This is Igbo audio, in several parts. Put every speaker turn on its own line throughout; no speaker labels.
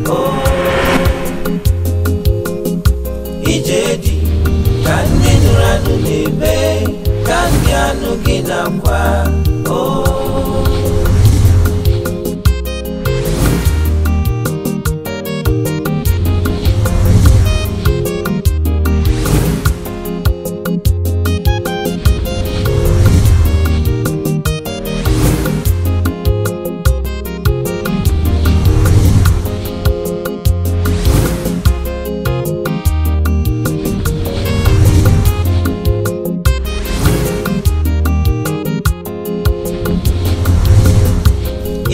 oh ijedi kandi nuranu nebe kandi anuginakwa oh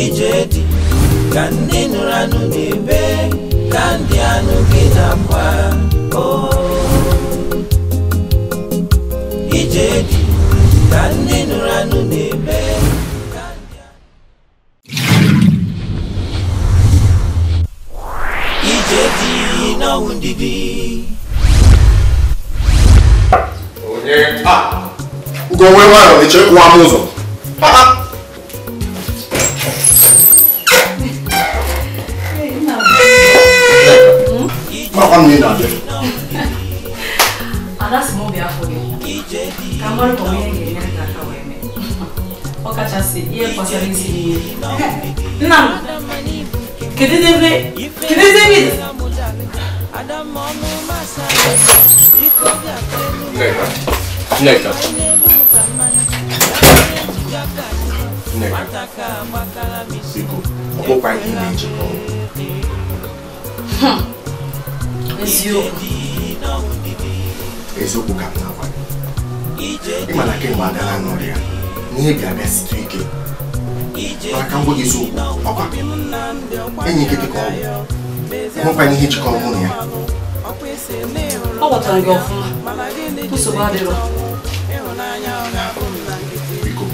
ijedi kandi nuranu nebe kandi anuginakwa oh ijedi kandi nuranu nebe ijedi na undidi
onye ugo nwe nwayọ eche kwa amụzọ
That's more be afọ gị. Kamar ko onye ga-enyere ka aka wee mee. Ọ kachasị ihe gbasara isi ihe. Nna m. Kedu ebe?
Neka. Biko, ọkpọkwa ihe na-echekọ. Eziokwu ka m na-agwa gị. Ịma na kemgbe agala n'ọrụ ya, n'ihe ga-abịa site ike. Mana ka m gwa gị eziokwu, ọkwa enyi ike dị ka ọgwụ. Ọnwekwa ihe jikọrọ mụ na ya.
Ọ ghọtara gị ọfụma. Nsogbu adịrọ.
Biko,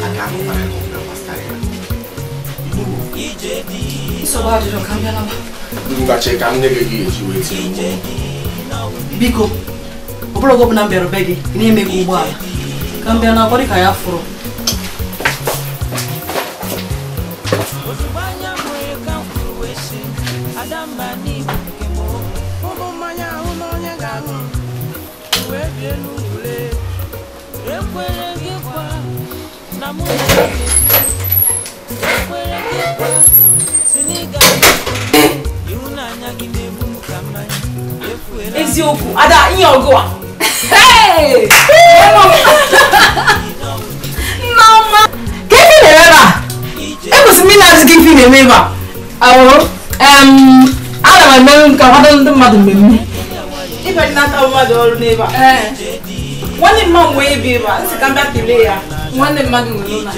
aga ahụkwara gị na gbasara ya.
Nsogbu adịrọ ka m bịa n'ama.
Ngachi ka m nye gị eji wee tinye
Biko, ọ bụrụ oge ọbụla m bịara be gị, ị na-emeghị ụgbọala. Ka m bịa na-agwa dị ka ya fụrụ. Eziokwu, ada ihe ọgụ a. Hey! Mama! Kedu na-eme ebe a? Ekwesịrị m ịna-azụ gị ife na-eme ebe a. Ana m eme nke kwado ndị mmadụ mmemme. Ibe dị n'aka mmadụ ọrụ n'ebe a. Nwanne mma m wee ebe ebe a, nsị ka m bịa kelee ya. Nwanne mmadụ nwere ụlọ.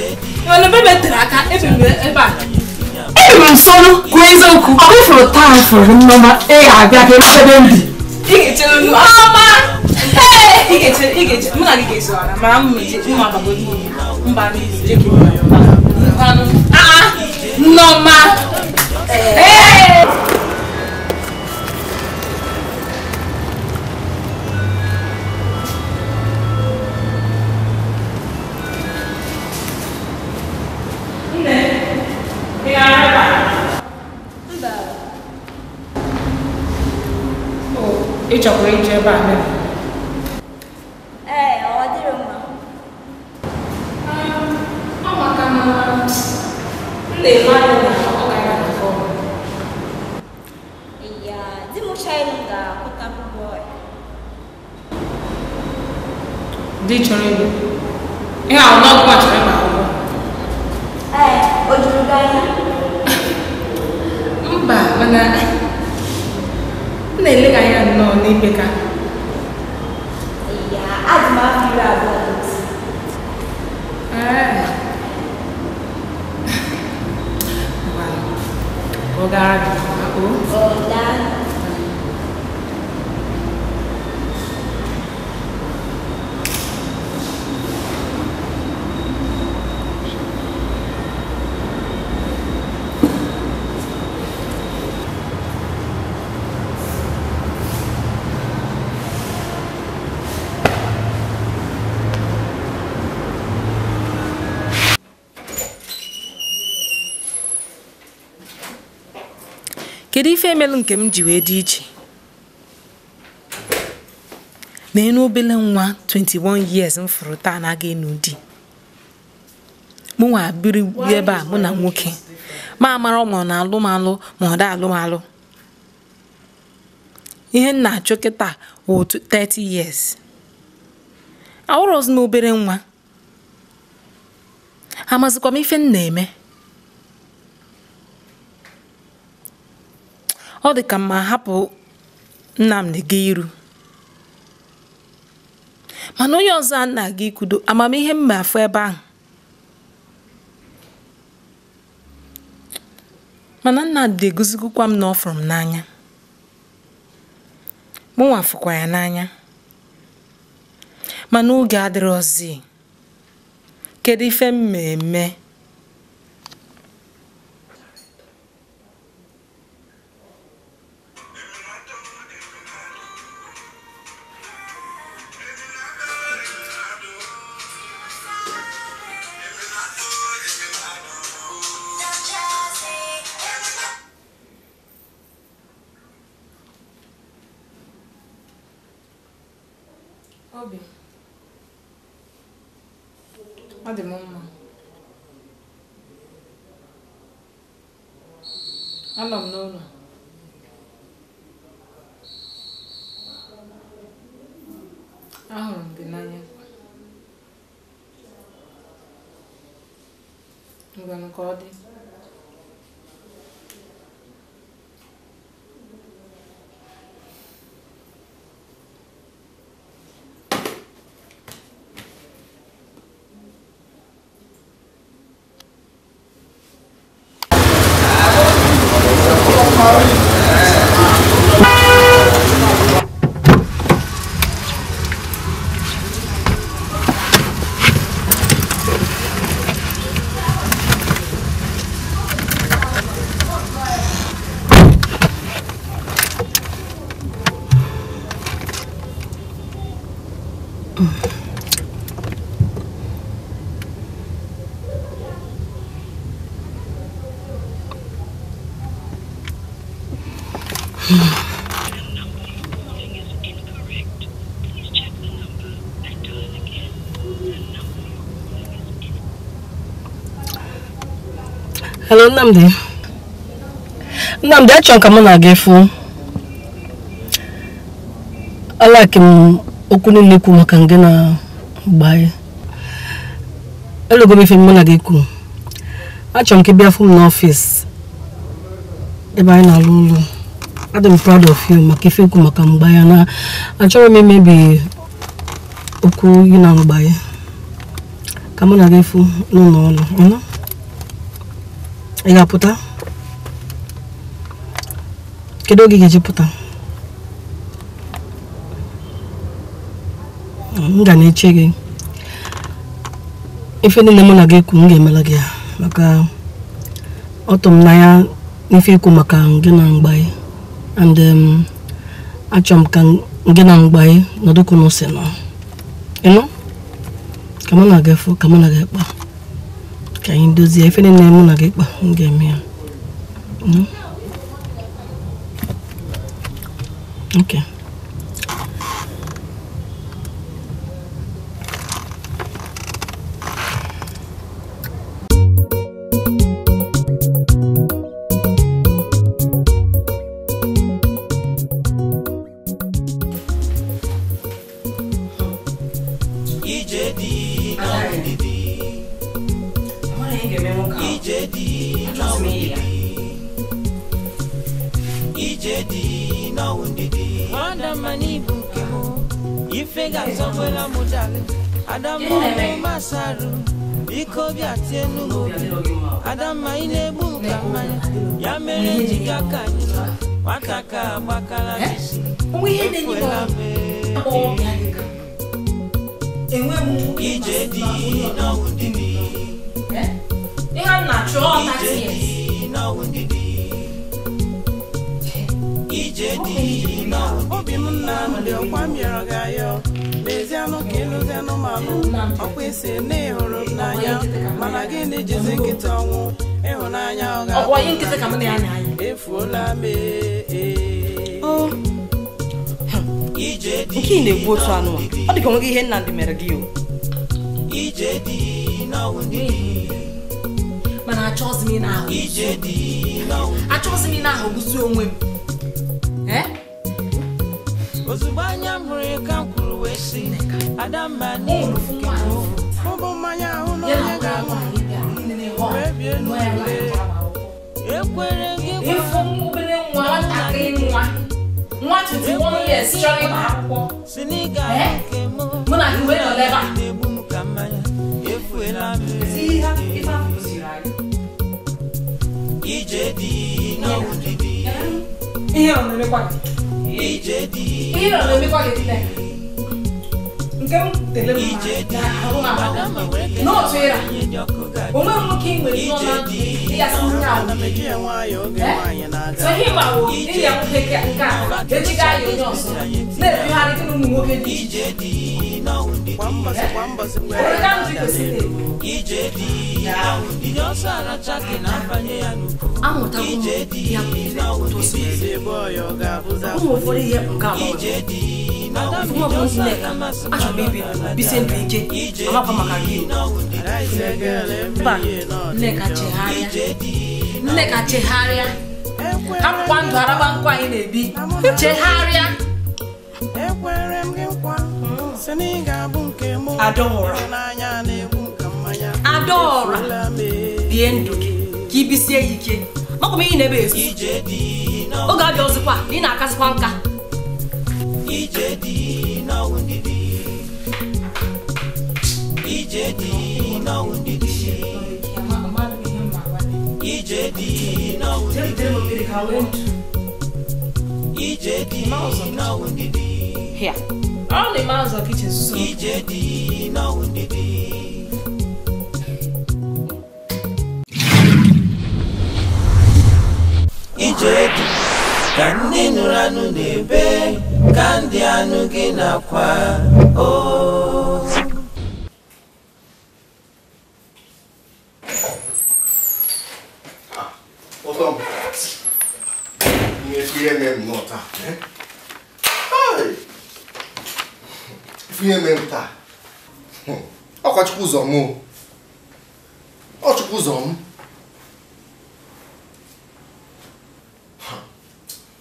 Nwanne bebe tere aka ebe ebe a. Ebe m nsọnụ kwuo eziokwu. Ọ bụ ifuru taa fụrụ Nneọma ị ga-abịa ka ebe ndị. Ị ga-echere unu ọma. Ị ga-eche mụ na gị ga-eso ara mara m meje mma agbagodi mba n'ije gị Nneọma. Ị chọkwara ije ebe a mee?
Ọ dịrị mma.
Ọ maka na na-eme anya na ọ gara n'afọ.
Ya, di m chọrọ ga-akpụta akwụkwọ ya.
Di chọrọ ego. Ihe ahụ n'ọgụ a chọrọ ịma akwụkwọ.
O juru gị anya?
Mba, mana m na-ele anya nnọọ n'ibe ka.
Ya, adị m afọ 20.
Ọ gara gị akpụ?
Daa.
kedu ife emelu nke m ji wee dị iche na enu obele nwa 21 years m fụrụ taa na-aga enu di mụ nwa biri ebe a mụ na nwoke ma amara ma ọ na-alụ m alụ ma ọ da alụ m alụ ihe m na-achọ kịta wụ 30 years awụrụ ọzọ n'obere nwa amazịkwa m ife m na-eme ọ dị ka mma hapụ Nnamdi ga iru mana onye ọzọ a na-aga ikudo amamihe mma afọ ebe ahụ mana Nnamdi egozigokwa m na ọ fụrụ m n'anya mụ nwa fụkwa ya n'anya mana oge adịrọzi kedu ife m eme Obi, ọ dị m mma. Anọ m n'ụlọ. Ahụrụ m gị n'anya. Ngwanụ ka ọ dị.
Hello, Nnamdi. Nnamdi, achọrọ ka m na-aga efu. Alaki m okwu niile ikwu maka nge na mgbaye. Elogo m ife m na gị ikwu. Achọrọ m ka ị bịa fụ m n'ọfịs ebe anyị na-alụ ụlọ. I'm proud of you maka ife ikwu maka mgbaye na achọrọ m imebi okwu yi na mgbaye. Ka m na-aga efu n'ụlọ ọrụ, you know? Ị ga-apụta? Kedu oge ga-eji pụta? M ga na-eche gị. Ife niile mụ na gị ekwu m ga-emela gị ya maka ọtọ m n'anya n'ife ikwu maka gị na mgbaye and achọrọ m ka gị na mgbaye nọdụkụ n'ose nọ. Ịnụ? Ka mụ na gị efu, ka mụ na gị ekpa. Ka anyị dozie ife niile mụ na gị ekpa m ga-eme ya. Okay.
Oye, ¿en qué te cambian de año?
Oh. Nke na-egbu otu anụ ọ dị ka onweghị ihe Nnamdị mere gị o. Mana achọghịzi m ị na-ahụ gụzi onwe m.
Ozugbo anya m hụrụ ka m kwuru wee sị Adamma n'efu ụmụ mmanya ahụ n'onye ga-ama wee bie n'ụlọ ekwere gị
Ifo obere nwa nwatakịrị nwa 21 years chọrọ ịba akwụkwọ.
si n'ịga nke m
Mụ na gị wee nọ n'ebe a.
na-egbu m ka mmanya efuela m ije dị n'ụdịdị
Ihe ọ na-emekwa gị.
ije dị
Ihe ọ na-emekwa gị dị nke m tele m ahụ na n'otu ịra onwe nwoke ị nwere nọ na ịgasị nri ahụ so ihe ịgbawo ịdị ya nwoke nke a ejiga ya onye ọzọ na-ebigharị gị na ụmụ nwoke dị iche onye ka ndụ kwesịrị amụtago m ya ụmụ ụfọdụ ihe nke achọrọ m ibi bisi ndụ ike amapa maka gị mba Nneka chegharịa hapụkwa ndụ araba nkwa anyị na-ebi chegharịa Adaọra bie ndụ gị ka ibisie ya ike makwa m ihe na-ebe ezu oge abịa ọzọkwa ị na-akazikwa nka Here. All the miles of kitchen so.
Ijedi ka ndị nụrụ anụ na-ebe ka ndị anụ gị nakwa
Ọkọchukwu ụzọ m ọchukwu ụzọ m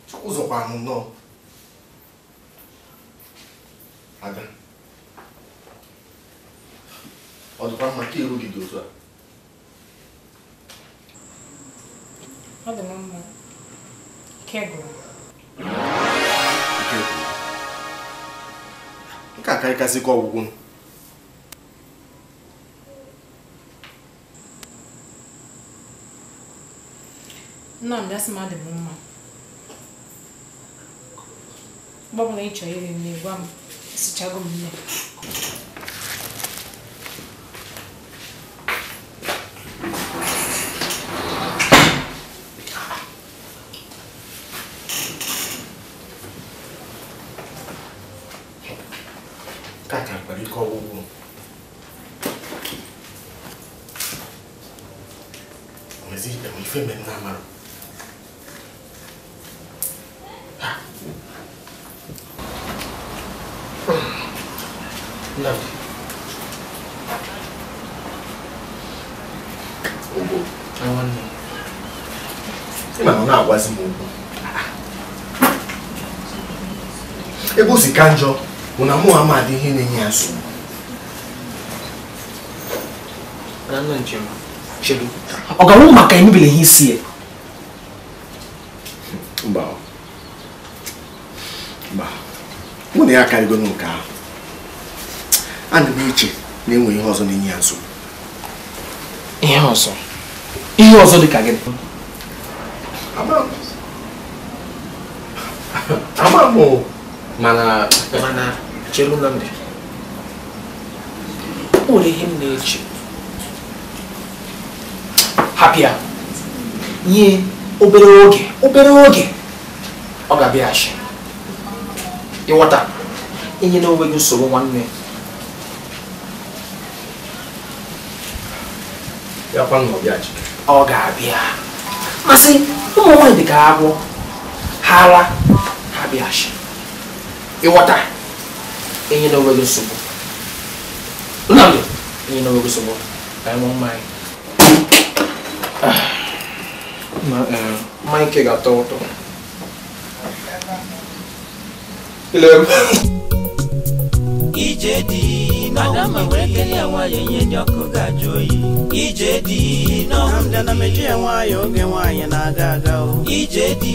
chukwu ụzọkwa m nnọọ Ada ọ dịkwa mma ka iru gị dị otu a
Ọ dị mma. Kegoro.
nke a karịkasịkwa ọgwụgwụ
Nnamdị asị m adị m mma. Mgbe ọbụla ị chọrọ iri nne gwa m esichago m nne.
Kaka ike ọgwụgwụ mezi ife me nna mara ịma nọ na-agwazi m okwu ebe o si ka njọ bụ na mụ ama adị ihe na-enye ya nsogbu
ọ ga-awụ maka emebile ihe isi ya
mba mụ na ya akarịgo nke ahụ ana m eche na enwe ihe ọzọ na-enye ya nsogbu
ihe ọzọ dị ka gị
ama m
mana chelu Nnamdị o nwere ihe m na-eche hapịa nye obere oge ọ ga-abịaghachi ịghọta inye na onwe gị nsogbu nwanne
ya kwa ọ bịaghachi
ọ ga-abịa Masị ụmụ nwaanyị dị ka agwọ ha ara ha bịachi ịghọta enye na onwe gị nsogbu Nnamdi enye na onwe gị nsogbu ka anyị ṅụọ mmanya mmanya nke ga-atọ ụtọ
Ije di na Adama nwere kele ya nwaanyị enye dị ọkụ ga-ajụ oyi Ije di na Nnamdi na meji ya nwaanyị oge nwaanyị na-aga aga o Ije di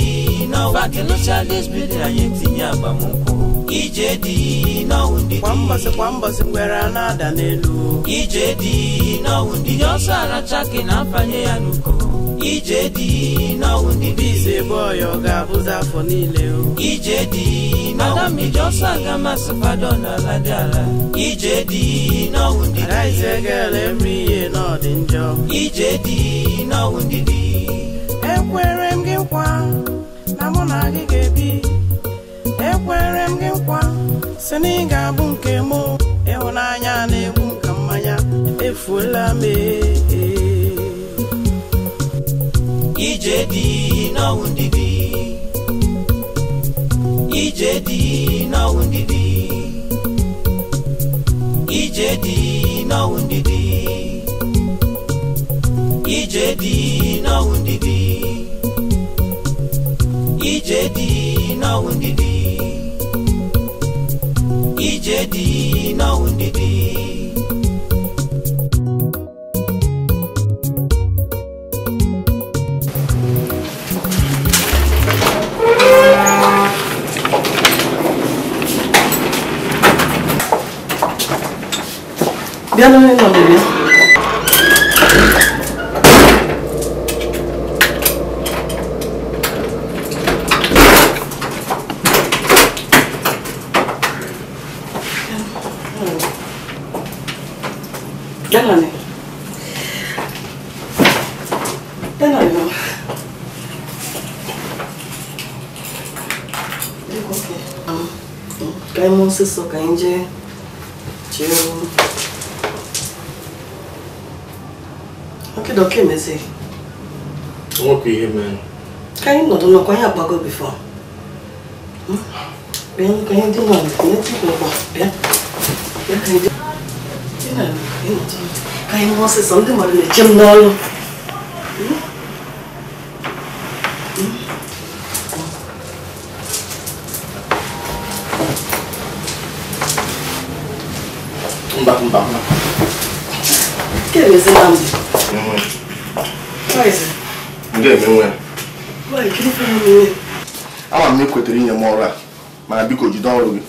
na Bakelucha lesbidi anyị tinye agbamnkwụ Ije di na Wundi kwa mbọsị ngwere na-ada n'elu Ije di na Wundi ọsọ aracha ka na-afanye ya n'uko Ije di na Wundi bize boy ọ ga-abụzi afọ niile o Ije di na Adam ijọsọ aga masị fado n'ala dị ala Ije di na Wundi Arise girl every year no dị njọ Ije di na Wundi Ekwere m gị nkwa na mụ na gị ga-ebi Ekwere m gị nkwa sị na ị ga-abụ nke mụ ịhụnanya na-egbu nka mmanya efuola m Ije di na Wundi Ije di na Wundi Ije di na Wundi Ije di na Wundi Ije di na Wundi Ije di na Wundi
Bien, no, bebé. Dale. Dale, no. Caímos isso, caínje. Tio. Okay, Messi.
Okay, man.
Can you not know why I go before? Ben, can you do one? Yeah. Can you say something about the gym now?
Mbak.
Get me some. Why is it? Why? Can you find me?
I'm not going to ring your more. My because you don't look.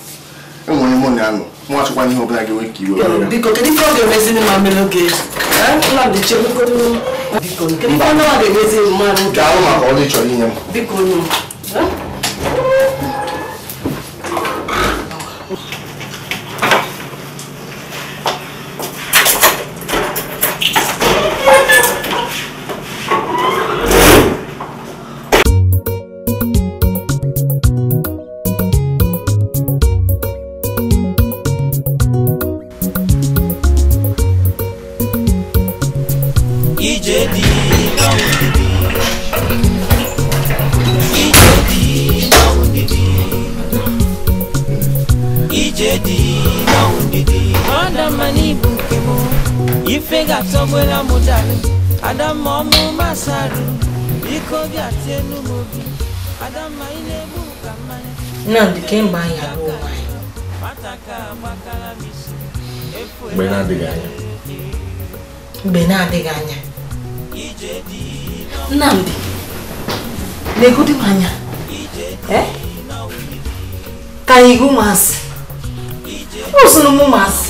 And when you're money, I'm much one who like a week. You
because can you find your message in my melody? I'm not the children. Because can you find out the message in my melody? Because Adam momu masaru iko bi atienu mobi Adam maile bu kamane
Nnamdi kemba ya ro mai
mataka bakala misi
mgbe na-adịghị anya Nnamdi na-egodi m anya ka anyị gụ masị ụzụrụ mụ masị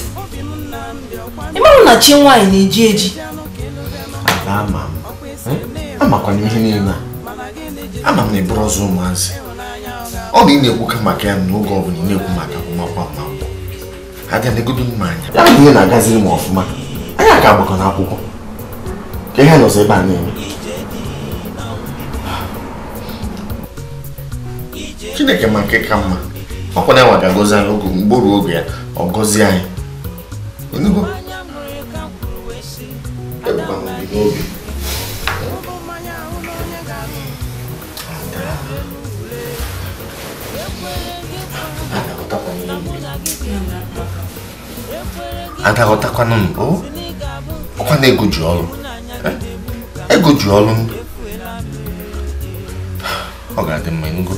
ịmarụ na chi nwaanyị na-eji eji
amakwana ihe niile ama m na eburu ọzọ ụmụazị ọ dị na-ekwu ka maka ya n'oge ọ bụla na-ekwu maka akwụkwọ aga na-egodo m anya ya bụ ihe na-agaziri m ọfụma anyị aka agbakọ n'akwụkwọ ka ihe nọzọ ebe a na-eme Chineke ma nke ka mma ọkwana nwa ga-agọzi anyị oge mgboru oge ya ọ gọzie anyị enugo ebukwa n'obi n'obi Ada ghọtakwanụ m ọkwa na-ego ji ọrụ ego ji ọrụ ndụ ọ ga-adị mma enugo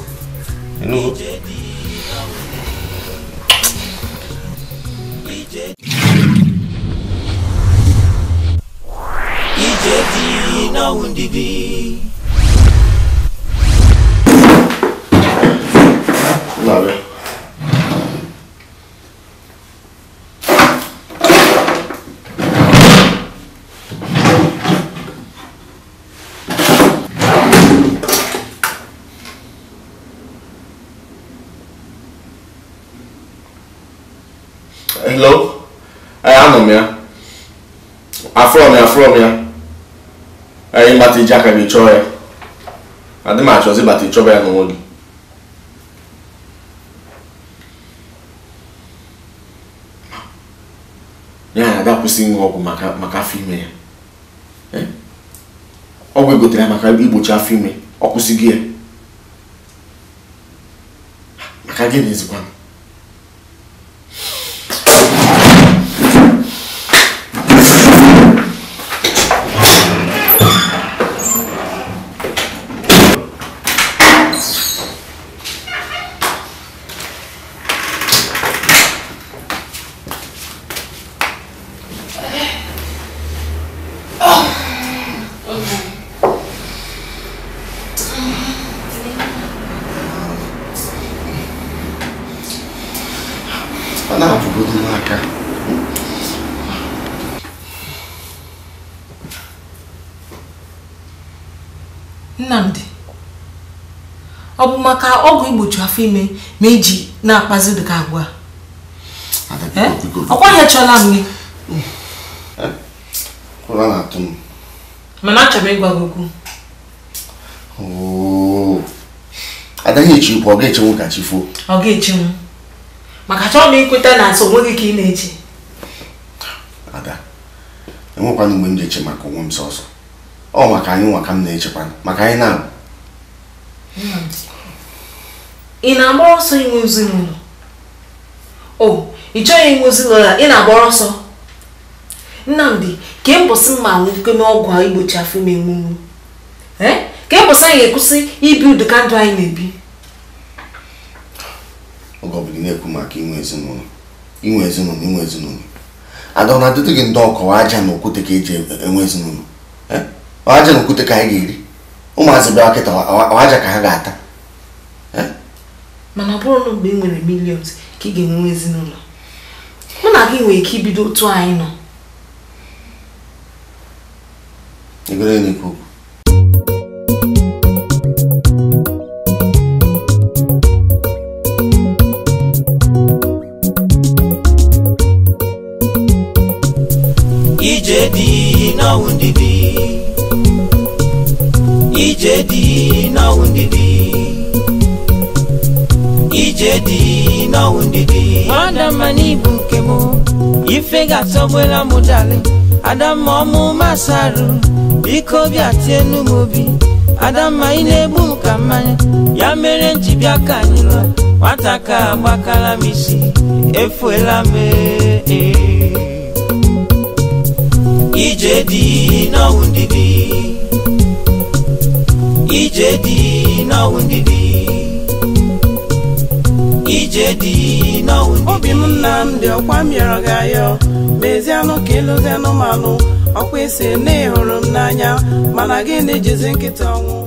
Ijedi na wundidi
Nabe Hello? Ano ya? Afro ya. Ai mati jaka ni choya. Ade ma chozi bati choba ya no. Ya da kusinga ogu maka fime. Ogwe gotere maka igbochi afime. Okusigie. Maka gini zikwa.
Nnamdi, ọ bụ maka ọgwụ igbochi afọ ime ma eji na-akpazi dịka agwa. Ọkwa ihe chọla m gị.
Ụra na-atụ m.
Mana achọrọ m ịgwa gị okwu.
Adaghị echi ikwu, ọ ga-echenwu ka chi foo.
Ọ ga-echenwu. Maka chọọ m ikweta na asọ onwe gị ka ị na-eche.
Ada, enwekwana mgbe m ji eche maka onwe m sọsọ. Ọ maka anyị nwa ka m na-echekwa maka anyị na
ị na-agbara ọsọ inwe ezinụlọ. Ị chọghị inwe ezinụlọ, ị na-agbara ọsọ. Nnamdi, ka mbọsị mma nwoke mee ọgwụ igbochi afọ ime enwunwu. Ka mbọsị anyị ga-ekwụsị ibi ụdị ka ndụ anyị na-ebi.
Oge ọ bụla na-ekwu maka inwe ezinụlọ. Ada ọ na-adịtụ gị ndị ọkọwa aja na okwute ka eji enwe ezinụlọ. Aja na okwute ka anyị ga-eri. Ụmụazị bịa kịta aja ka ha ga-ata.
Mana ọ bụrụ na mgbe ị nwere millions ka ị ga-enwe ezinụlọ, mụ na gị nwere ike ibido otu anyị nọ.
Egere n'ikwu.
Ijedi na wundidi Ijedi na wundidi Adama ni bukemo Ife gatobwela mudale Adama omu masaru Biko biatienu mobi Adama inebu mkamanya Ya mere njibia kanyilwa Wataka bakala misi Efuela me Ijedi na wundidi Ijedi na wundidi Obi m Nnamdi ọkwa mịọrọ gị ayọ mezianụ ka ịlụzi anụmanụ ọkwa isi na ịhụrụ m n'anya mana gị na-ejizi nkịta ọnwụ